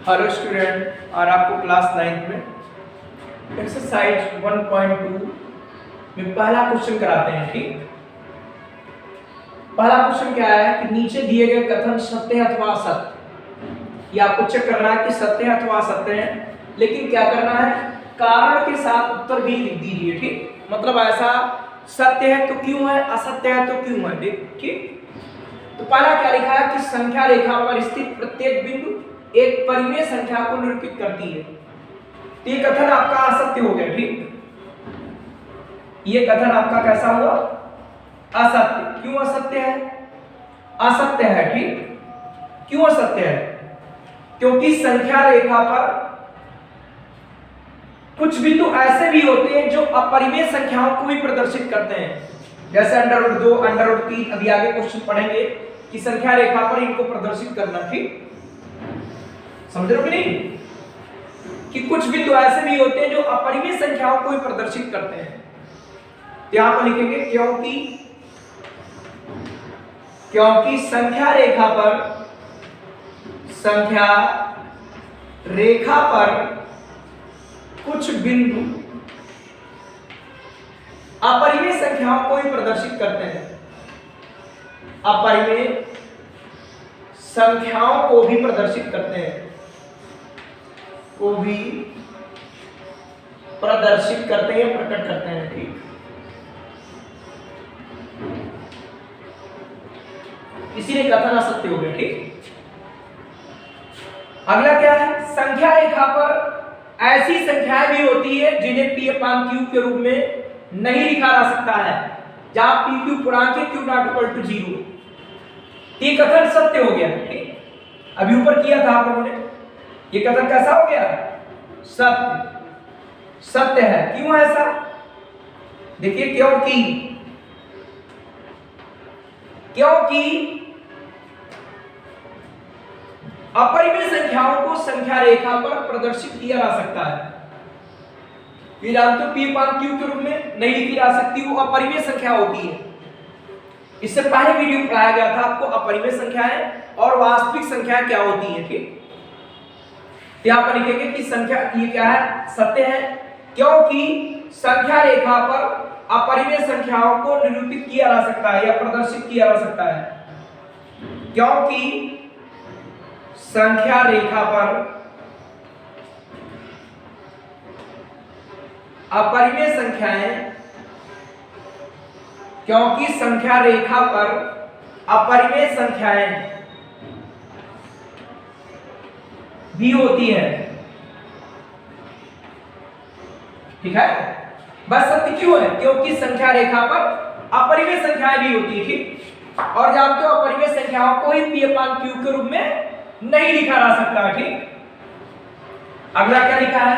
Hello student, और आपको class 9 में एक्सरसाइज 1.2 में पहला क्वेश्चन कराते हैं। ठीक, पहला क्वेश्चन क्या है कि नीचे दिए गए कथन सत्य है अथवा असत्य। ये आपको चेक करना है कि सत्य है अथवा असत्य है, लेकिन क्या करना है, कारण के साथ उत्तर भी लिख दीजिए। ठीक, मतलब ऐसा सत्य है तो क्यों है, असत्य है तो क्यों है। ठीक, तो पहला क्या लिखा है कि संख्या रेखा पर स्थित प्रत्येक बिंदु एक परिमेय संख्या को निरूपित करती है। तो ये कथन आपका असत्य हो गया। ठीक, ये कथन आपका कैसा हुआ, असत्य। क्यों असत्य है, असत्य है। ठीक, क्यों असत्य है, क्योंकि संख्या रेखा पर कुछ बिंदु ऐसे भी होते हैं जो अपरिमेय संख्याओं को भी प्रदर्शित करते हैं, जैसे √2, √3। अभी आगे क्वेश्चन पढ़ेंगे कि संख्या रेखा पर इनको प्रदर्शित करना। ठीक, समझ रहे हो कि नहीं, कि कुछ बिंदु ऐसे भी होते हैं जो अपरिमेय संख्याओं को भी प्रदर्शित करते हैं। तो यहां पर लिखेंगे क्योंकि संख्या रेखा पर कुछ बिंदु अपरिमेय संख्याओं को भी प्रदर्शित करते हैं, अपरिमेय संख्याओं को भी प्रदर्शित करते हैं, को भी प्रदर्शित करते हैं, प्रकट करते हैं। ठीक, इसीलिए कथन असत्य हो गया। ठीक, अगला क्या है, संख्या रेखा पर ऐसी संख्याएं भी होती है जिन्हें P/Q के रूप में नहीं लिखा जा सकता है, जहां PQ पूर्णांक है, Q नॉट इक्वल टू 0। ये कथन सत्य हो गया। ठीक, अभी ऊपर किया था आप लोगों ने, ये कथन कैसा हो गया, सत्य है। क्यों ऐसा, देखिए, क्योंकि अपरिमेय संख्याओं को संख्या रेखा पर प्रदर्शित किया जा सकता है। ये जानते हो P/Q के रूप में नहीं लिखी जा सकती, वो अपरिमेय संख्या होती है। इससे पहले वीडियो में पढ़ाया गया था आपको अपरिमेय संख्याएं और वास्तविक संख्याएं क्या होती है। ठीक, यहां पर लिखेंगे कि संख्या ये क्या है, सत्य है, क्योंकि संख्या रेखा पर अपरिमेय संख्याओं को निरूपित किया जा सकता है या प्रदर्शित किया जा सकता है, क्योंकि संख्या रेखा पर अपरिमेय संख्याएं, क्योंकि संख्या रेखा पर अपरिमेय संख्याएं भी होती है। ठीक है, बस सत्य क्यों है, क्योंकि संख्या रेखा पर अपरिमेय संख्याएं भी होती है। ठीक, और जानते हो अपरिमेय संख्याओं को ही P/Q के रूप में नहीं लिखा जा सकता। ठीक, अगला क्या लिखा है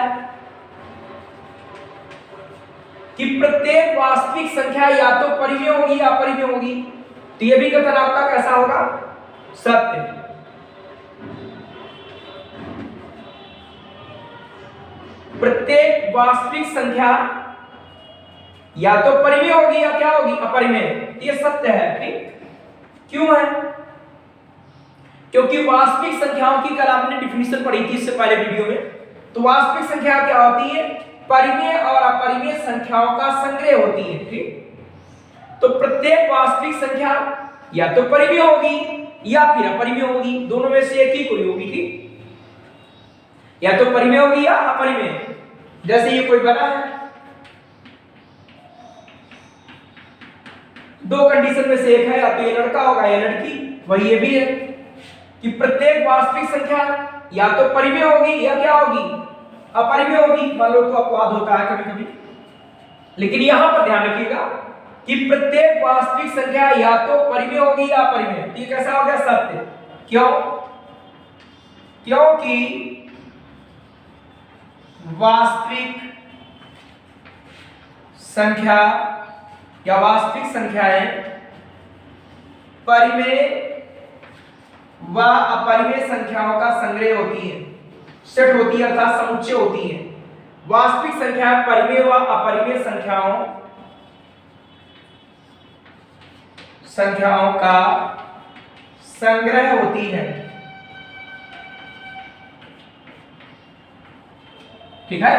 कि प्रत्येक वास्तविक संख्या या तो परिमेय होगी या अपरिमेय होगी। तो यह भी कथन आपका कैसा होगा, सत्य। प्रत्येक वास्तविक संख्या या तो परिमेय होगी या क्या होगी, अपरिमेय। ये सत्य है। ठीक, क्यों है, क्योंकि वास्तविक संख्याओं की कल आपने डिफिनीशन पढ़ी थी इससे पहले वीडियो में। तो वास्तविक संख्या क्या होती है, परिमेय और अपरिमेय संख्याओं का संग्रह होती है। ठीक, तो प्रत्येक वास्तविक संख्या या तो परिमेय होगी या फिर अपरिमेय होगी, दोनों में से एक ही कोई होगी। ठीक, या तो परिमेय होगी या अपरिमेय। जैसे ये कोई बना है, दो कंडीशन में से एक है, या तो ये लड़का होगा या लड़की। वही ये भी है कि प्रत्येक वास्तविक संख्या या तो परिमेय होगी या क्या होगी, अपरिमेय होगी। मान लो तो अपवाद होता है कभी कभी, लेकिन यहां पर ध्यान रखिएगा कि प्रत्येक वास्तविक संख्या या तो परिमेय होगी या अपरिमेय। ये कैसा हो गया, सत्य। क्योंकि वास्तविक संख्या या वास्तविक संख्याएं परिमेय व अपरिमेय संख्याओं का संग्रह होती है, सेट होती है, अर्थात समुच्चय होती है। वास्तविक संख्याएं परिमेय व अपरिमेय संख्याओं का संग्रह होती है। ठीक है,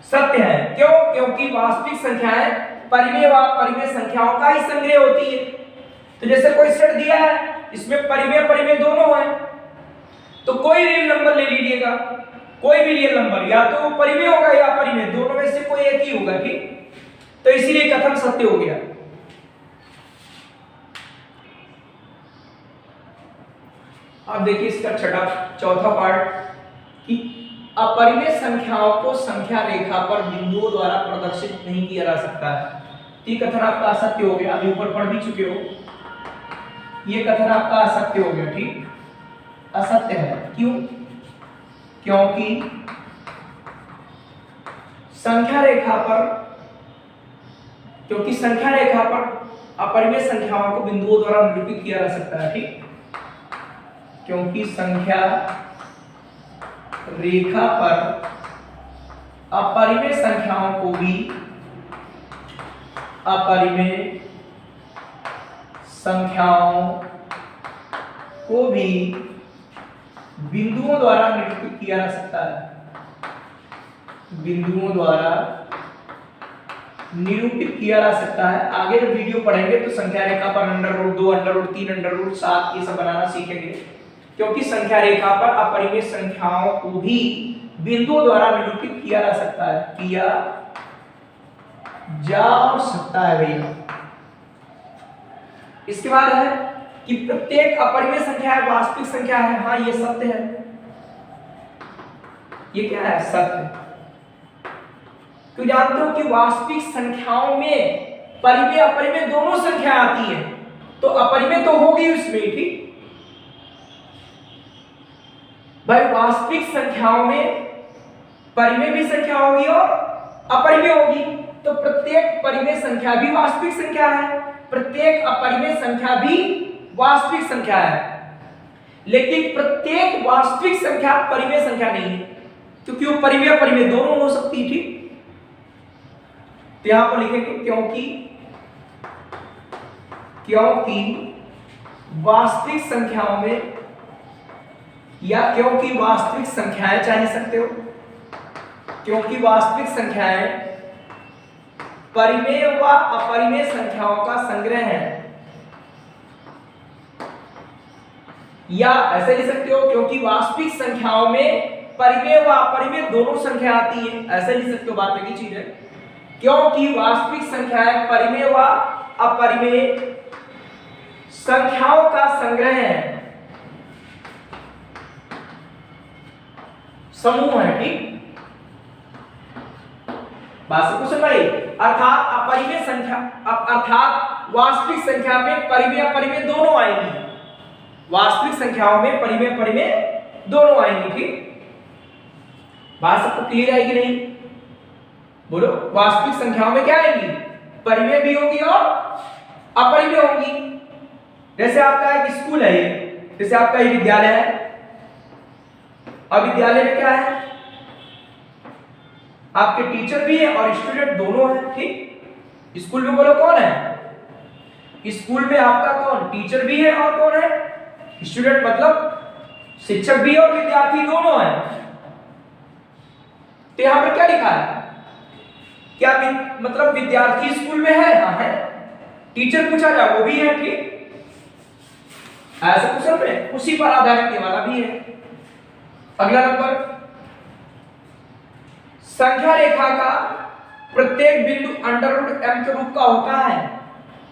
सत्य है। क्यों? क्योंकि वास्तविक संख्याएं परिमेय व अपरिमेय संख्याओं का ही संग्रह होती है। तो जैसे कोई सेट दिया है, इसमें परिमेय अपरिमेय दोनों है, तो कोई रियल नंबर ले लीजिएगा, कोई भी रियल नंबर, या तो परिमेय होगा या अपरिमेय, दोनों में से कोई एक ही होगा, ठीक। तो इसीलिए कथन सत्य हो गया। अब देखिए इसका चौथा पार्ट कि अपरिमेय संख्याओं को संख्या रेखा पर बिंदुओं द्वारा प्रदर्शित नहीं किया जा सकता है। ये कथन आपका असत्य हो गया, अभी ऊपर पढ़ भी चुके हो। ये कथन आपका असत्य हो गया, ठीक, असत्य है। क्यों? क्योंकि संख्या रेखा पर अपरिमेय संख्याओं को बिंदुओं द्वारा निरूपित किया जा सकता है, ठीक। क्योंकि संख्या रेखा पर अपरिमेय संख्याओं को भी बिंदुओं द्वारा निरूपित किया जा सकता है, बिंदुओं द्वारा निरूपित किया जा सकता है। आगे जब वीडियो पढ़ेंगे तो संख्या रेखा पर √2, √3, √7 ये सब बनाना सीखेंगे। क्योंकि संख्या रेखा पर अपरिमेय संख्याओं को भी बिंदुओं द्वारा निरूपित किया जा सकता है, किया जा सकता है भैया। इसके बाद है कि प्रत्येक अपरिमेय संख्या है वास्तविक संख्या है। हाँ, ये सत्य है। ये क्या है? सत्य। तो जानते हो कि वास्तविक संख्याओं में परिमेय अपरिमेय दोनों संख्या आती है, तो अपरिमेय तो होगी उसमें, ठीक भाई। वास्तविक संख्याओं में परिमेय भी संख्या होगी और अपरिमेय होगी, तो प्रत्येक परिमेय संख्या भी वास्तविक संख्या है, प्रत्येक अपरिमेय संख्या भी वास्तविक संख्या है। लेकिन प्रत्येक वास्तविक संख्या परिमेय संख्या नहीं है, क्योंकि वो परिमेय अपरिमेय दोनों हो सकती है, ठीक। तो यहां पर लिखेंगे क्योंकि वास्तविक संख्याओं में, या क्योंकि वास्तविक संख्याएं, चाहे सकते हो, क्योंकि वास्तविक संख्याएं परिमेय व अपरिमेय संख्याओं का संग्रह है, या ऐसे लिख सकते हो क्योंकि वास्तविक संख्याओं में परिमेय व अपरिमेय दोनों संख्या आती है, ऐसे लिख सकते हो। बात की चीज है, क्योंकि वास्तविक संख्याएं परिमेय व अपरिमेय संख्याओं का संग्रह है, समूह है, ठीक। बात को समझ पाइए। अर्थात अपरिमेय संख्या, अर्थात वास्तविक संख्या में परिमेय अपरिमेय दोनों आएंगी, वास्तविक संख्याओं में परिमेय अपरिमेय दोनों आएंगी, ठीक। बात सबको क्लियर है कि नहीं? बोलो, वास्तविक संख्याओं में क्या आएंगी? परिमेय भी होगी और अपरिमेय होगी। जैसे आपका एक स्कूल है, जैसे आपका ये विद्यालय है, और विद्यालय में क्या है? आपके टीचर भी है और स्टूडेंट दोनों है, ठीक। स्कूल में बोलो कौन है? स्कूल में आपका कौन? टीचर भी है और कौन है? स्टूडेंट, मतलब शिक्षक भी है और विद्यार्थी दोनों है। तो यहां पर क्या लिखा है? क्या मतलब विद्यार्थी स्कूल में है? हाँ है। टीचर पूछा जाए वो भी है, ठीक। ऐसा क्वेश्चन में उसी पर आधारित ये वाला भी है। अगला नंबर, संख्या रेखा का प्रत्येक बिंदु √m के रूप का होता है,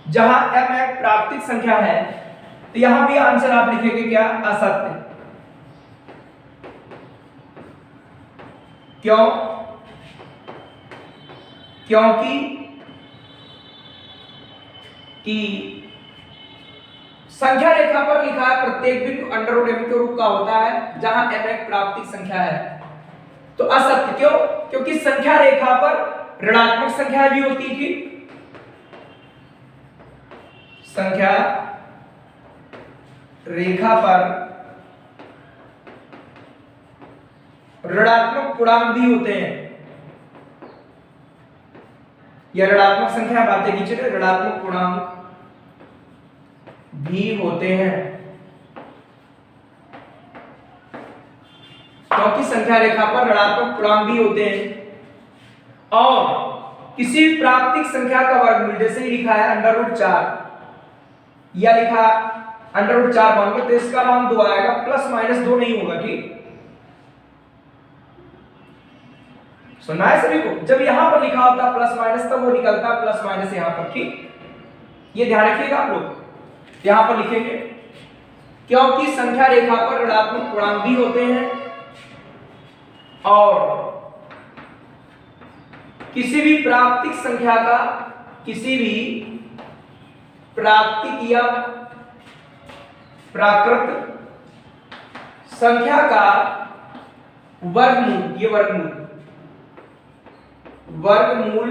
जहां m एक प्राकृतिक संख्या है। तो यहां भी आंसर आप लिखेंगे क्या? असत्य। क्यों? क्योंकि संख्या रेखा पर लिखा है प्रत्येक बिंदु √m के रूप का होता है, जहां m एक प्राकृतिक संख्या है। तो असत्य। क्यों? क्योंकि संख्या रेखा पर ऋणात्मक संख्या भी होती थी। संख्या रेखा पर ऋणात्मक पूर्णांक भी होते हैं, या ऋणात्मक संख्या बातें कीजिए, ऋणात्मक पूर्णांक भी होते हैं। क्योंकि संख्या रेखा पर ऋणात्मक पूर्णांक भी होते हैं। और किसी भी प्राकृतिक संख्या का वर्गमूल, जैसे ही लिखा है √4 या लिखा √4 मान लो, तो इसका मान 2 आएगा, +- 2 नहीं होगा। ठीक, सुना है सभी को? जब यहां पर लिखा होता +- तब वो निकलता +- यहां पर। ठीक, ये ध्यान रखिएगा आप लोग। यहां पर लिखेंगे क्योंकि संख्या रेखा पर ऋणात्मक पूर्णांक भी होते हैं और किसी भी प्राकृतिक संख्या का, किसी भी प्राकृतिक या प्राकृत संख्या का वर्गमूल, ये वर्गमूल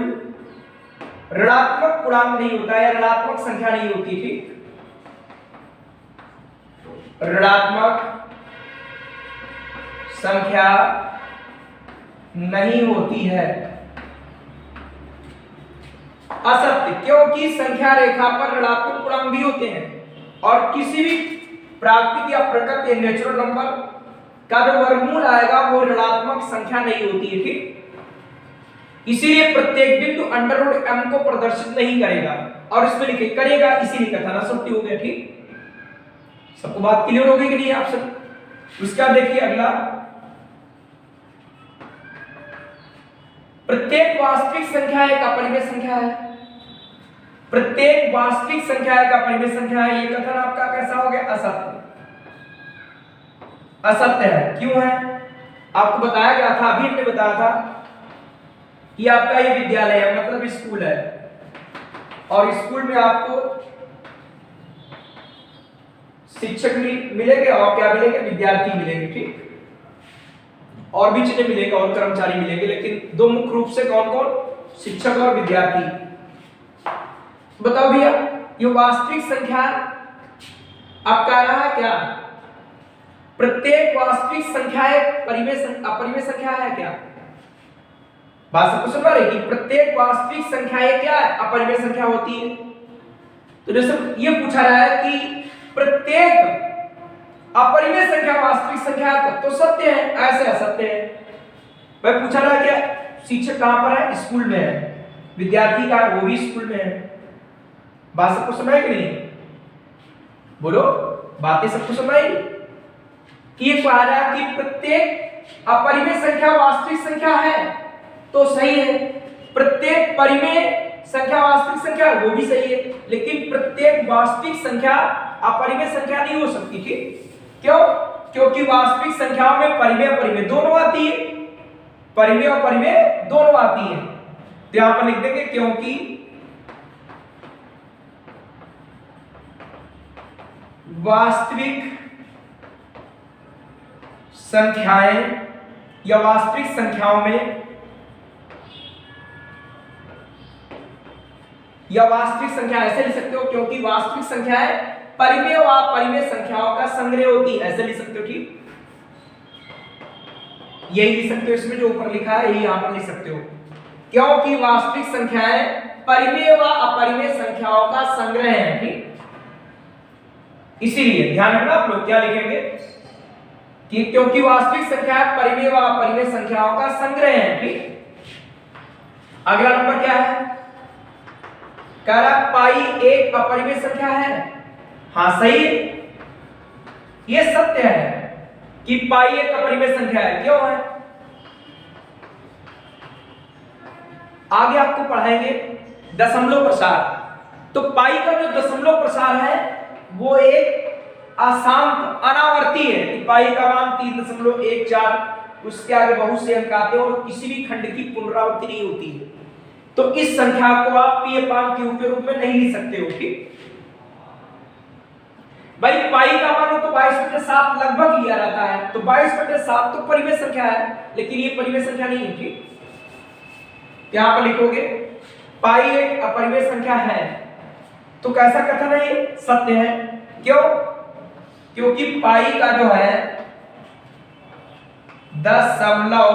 ऋणात्मक पूर्णांक नहीं होता है, ऋणात्मक संख्या नहीं होती। ठीक, ऋणात्मक संख्या नहीं होती है, असत्य, क्योंकि संख्या रेखा पर ऋणात्मक पूर्णांक भी होते हैं और किसी भी प्राकृतिक या प्रकृत या नेचुरल नंबर का जो वर्गमूल आएगा वो ऋणात्मक संख्या नहीं होती है। ठीक, इसीलिए प्रत्येक बिंदु √m को प्रदर्शित नहीं करेगा और इसमें लिखे करेगा, इसीलिए कथन असत्य हो गया। ठीक, सबको बात क्लियर हो गई कि नहीं आप सब? उसका देखिए अगला, प्रत्येक वास्तविक संख्या एक अपरिमेय संख्या है। प्रत्येक वास्तविक संख्या एक अपरिमेय संख्या है, ये कथन आपका कैसा हो गया? असत्य। असत्य है, क्यों है? आपको बताया गया था, अभी हमने बताया था कि आपका ये विद्यालय है, मतलब स्कूल है, और स्कूल में आपको शिक्षक मिलेंगे और क्या मिलेंगे? विद्यार्थी मिलेंगे। ठीक, और भी चीजें मिलेंगे और कर्मचारी मिलेंगे, लेकिन दो मुख्य रूप से कौन कौन? शिक्षक और विद्यार्थी। बताओ भैया, ये वास्तविक संख्या आप कह रहा है क्या? प्रत्येक वास्तविक संख्या एक अपरिमेय संख्या है क्या? बात सबको समझ रही कि प्रत्येक वास्तविक संख्या क्या है? अपरिमेय संख्या होती है। तो जैसे ये पूछा रहा है कि प्रत्येक अपरिमेय संख्या वास्तविक संख्या तो सत्य है, ऐसे असत्य है। भाई पूछा रहा है क्या शिक्षक कहां पर है? स्कूल में है। विद्यार्थी का वो भी स्कूल में है। बात सबको समझ कि नहीं? बोलो, बातें सबको समझ कि ये कह रहा है कि प्रत्येक अपरिमेय संख्या वास्तविक संख्या है तो सही है, प्रत्येक परिमेय संख्या वास्तविक संख्या वो भी सही है, लेकिन प्रत्येक वास्तविक संख्या अपरिमेय संख्या नहीं हो सकती। ठीक, क्यों? क्योंकि वास्तविक संख्याओं में परिमेय अपरिमेय दोनों आती है, परिमेय और परिमेय दोनों आती है। तो यहां पर लिख देंगे क्योंकि वास्तविक संख्याएं या वास्तविक संख्याओं में या वास्तविक संख्या ऐसे लिख सकते हो क्योंकि वास्तविक संख्याएं परिमेय व अपरिमेय संख्याओं का संग्रह होती है, ऐसे लिख सकते हो। ठीक, यही लिख सकते हो, इसमें जो ऊपर लिखा है यही यहां पर लिख सकते हो, क्योंकि वास्तविक संख्याएं परिमेय व अपरिमेय संख्याओं का संग्रह है। ठीक, इसीलिए ध्यान रखना आप लोग क्या लिखेंगे कि क्योंकि वास्तविक संख्या परिमेय व अपरिमेय संख्याओं का संग्रह है। ठीक, अगला नंबर क्या है? कह रहा पाई एक अपरिमेय संख्या है। हाँ सही है, ये सत्य है कि पाई एक अपरिमेय संख्या है। क्यों है? आगे आपको पढ़ाएंगे दशमलव प्रसार। तो पाई का जो दशमलव प्रसार है वो एक अशांत अनावर्ती है कि पाई का मान 3.14, उसके आगे बहुत से अंक आते हैं और किसी भी खंड की पुनरावृत्ति नहीं होती है। तो इस संख्या को आप P/Q के रूप में नहीं लिख सकते हो। ठीक भाई, पाई का मान तो 22/7 लगभग लिया रहता है, तो 22/7 तो परिमेय संख्या है, लेकिन ये परिमेय संख्या नहीं है। ठीक, यहां पर लिखोगे पाई एक अपरिमेय संख्या है, तो कैसा कथन है? ये सत्य है। क्यों? क्योंकि पाई का जो है दशमलव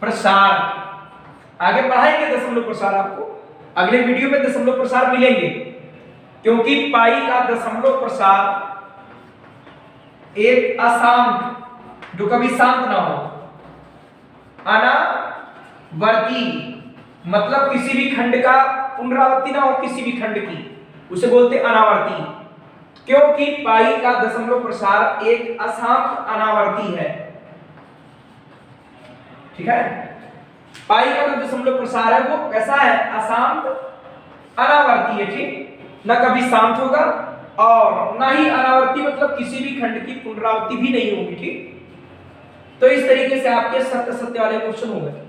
प्रसार, आगे पढ़ाएंगे दशमलव प्रसार, आपको अगले वीडियो में दशमलव प्रसार मिलेंगे, क्योंकि पाई का दशमलव प्रसार एक अशांत जो कभी शांत ना हो। अनावर्ती मतलब किसी भी खंड का पुनरावृत्ति ना हो, किसी भी खंड की, उसे बोलते अनावर्ती। क्योंकि पाई का दशमलव प्रसार एक अशांत अनावर्ती है, ठीक है। पाई का जो दशमलव प्रसार है वो कैसा है, अशांत अनावर्ती है, ठीक। न कभी शांत होगा और ना ही अनावर्ती मतलब किसी भी खंड की पुनरावृत्ति भी नहीं होगी, ठीक। तो इस तरीके से आपके सत्य सत्य वाले क्वेश्चन हो गए।